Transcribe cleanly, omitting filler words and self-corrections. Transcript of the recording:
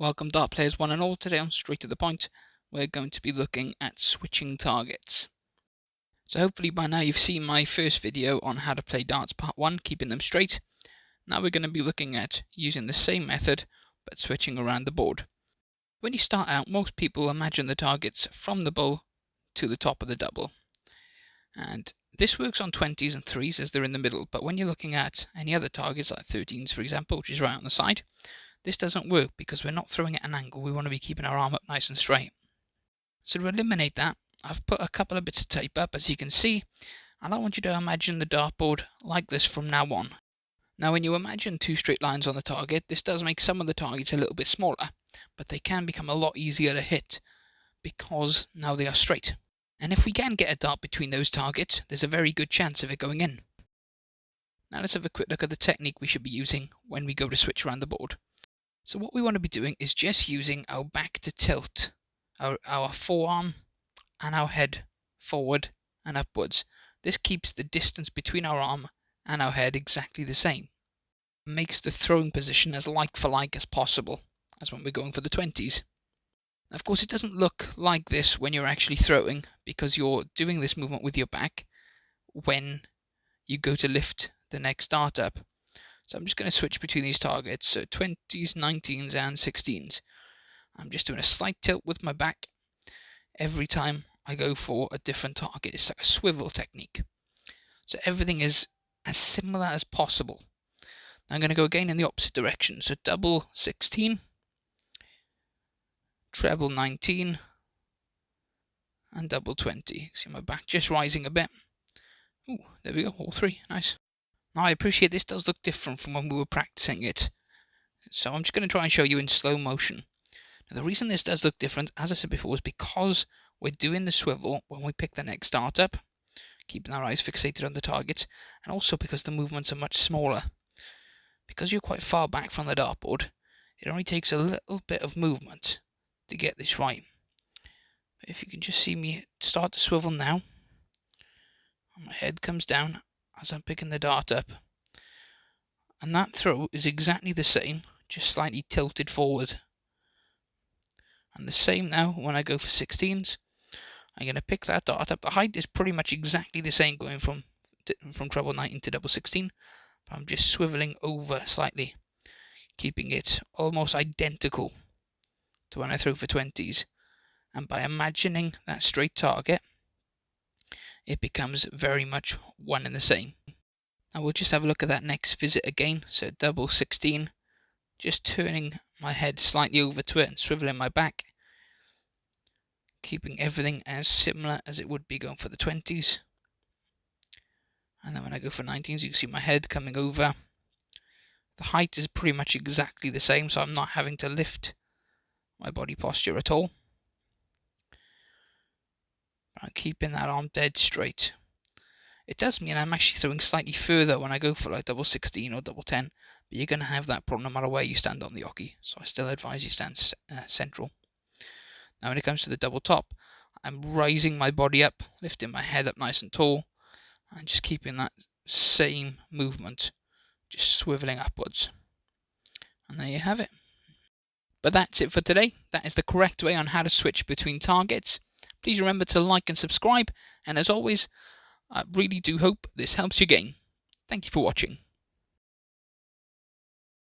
Welcome dart players one and all. Today on Straight to the Point we're going to be looking at switching targets. So hopefully by now you've seen my first video on how to play darts part 1, keeping them straight. Now we're going to be looking at using the same method but switching around the board. When you start out, most people imagine the targets from the bull to the top of the double. And this works on 20s and 3s as they're in the middle, but when you're looking at any other targets like 13s for example, which is right on the side, this doesn't work because we're not throwing at an angle. We want to be keeping our arm up nice and straight. So to eliminate that, I've put a couple of bits of tape up, as you can see, and I want you to imagine the dartboard like this from now on. Now when you imagine two straight lines on the target, this does make some of the targets a little bit smaller, but they can become a lot easier to hit because now they are straight. And if we can get a dart between those targets, there's a very good chance of it going in. Now let's have a quick look at the technique we should be using when we go to switch around the board. So what we want to be doing is just using our back to tilt our forearm and our head forward and upwards. This keeps the distance between our arm and our head exactly the same. It makes the throwing position as like for like as possible as when we're going for the 20s. Of course it doesn't look like this when you're actually throwing because you're doing this movement with your back when you go to lift the next dart up. So I'm just going to switch between these targets, so 20s, 19s and 16s. I'm just doing a slight tilt with my back every time I go for a different target. It's like a swivel technique. So everything is as similar as possible. Now I'm going to go again in the opposite direction. So double 16, treble 19 and double 20. See my back just rising a bit. Ooh, there we go, all three, nice. Now I appreciate this does look different from when we were practicing it, so I'm just going to try and show you in slow motion. Now the reason this does look different, as I said before, is because we're doing the swivel when we pick the next dart up, keeping our eyes fixated on the targets, and also because the movements are much smaller. Because you're quite far back from the dartboard, it only takes a little bit of movement to get this right. But if you can just see me start to swivel now, and my head comes down as I'm picking the dart up, and that throw is exactly the same, just slightly tilted forward. And the same now when I go for 16s. I'm going to pick that dart up. The height is pretty much exactly the same going from treble 19 to double 16, but I'm just swiveling over slightly, keeping it almost identical to when I throw for 20s. And by imagining that straight target, it becomes very much one and the same. Now we'll just have a look at that next visit again. So double 16, just turning my head slightly over to it and swiveling my back, keeping everything as similar as it would be going for the 20s. And then when I go for 19s, you can see my head coming over. The height is pretty much exactly the same, so I'm not having to lift my body posture at all. I'm keeping that arm dead straight. It does mean I'm actually throwing slightly further when I go for like double 16 or double 10, but you're going to have that problem no matter where you stand on the hockey, so I still advise you stand central. Now when it comes to the double top, I'm rising my body up, lifting my head up nice and tall, and just keeping that same movement, just swiveling upwards. And there you have it. But that's it for today. That is the correct way on how to switch between targets. Please remember to like and subscribe, and as always, I really do hope this helps your game. Thank you for watching.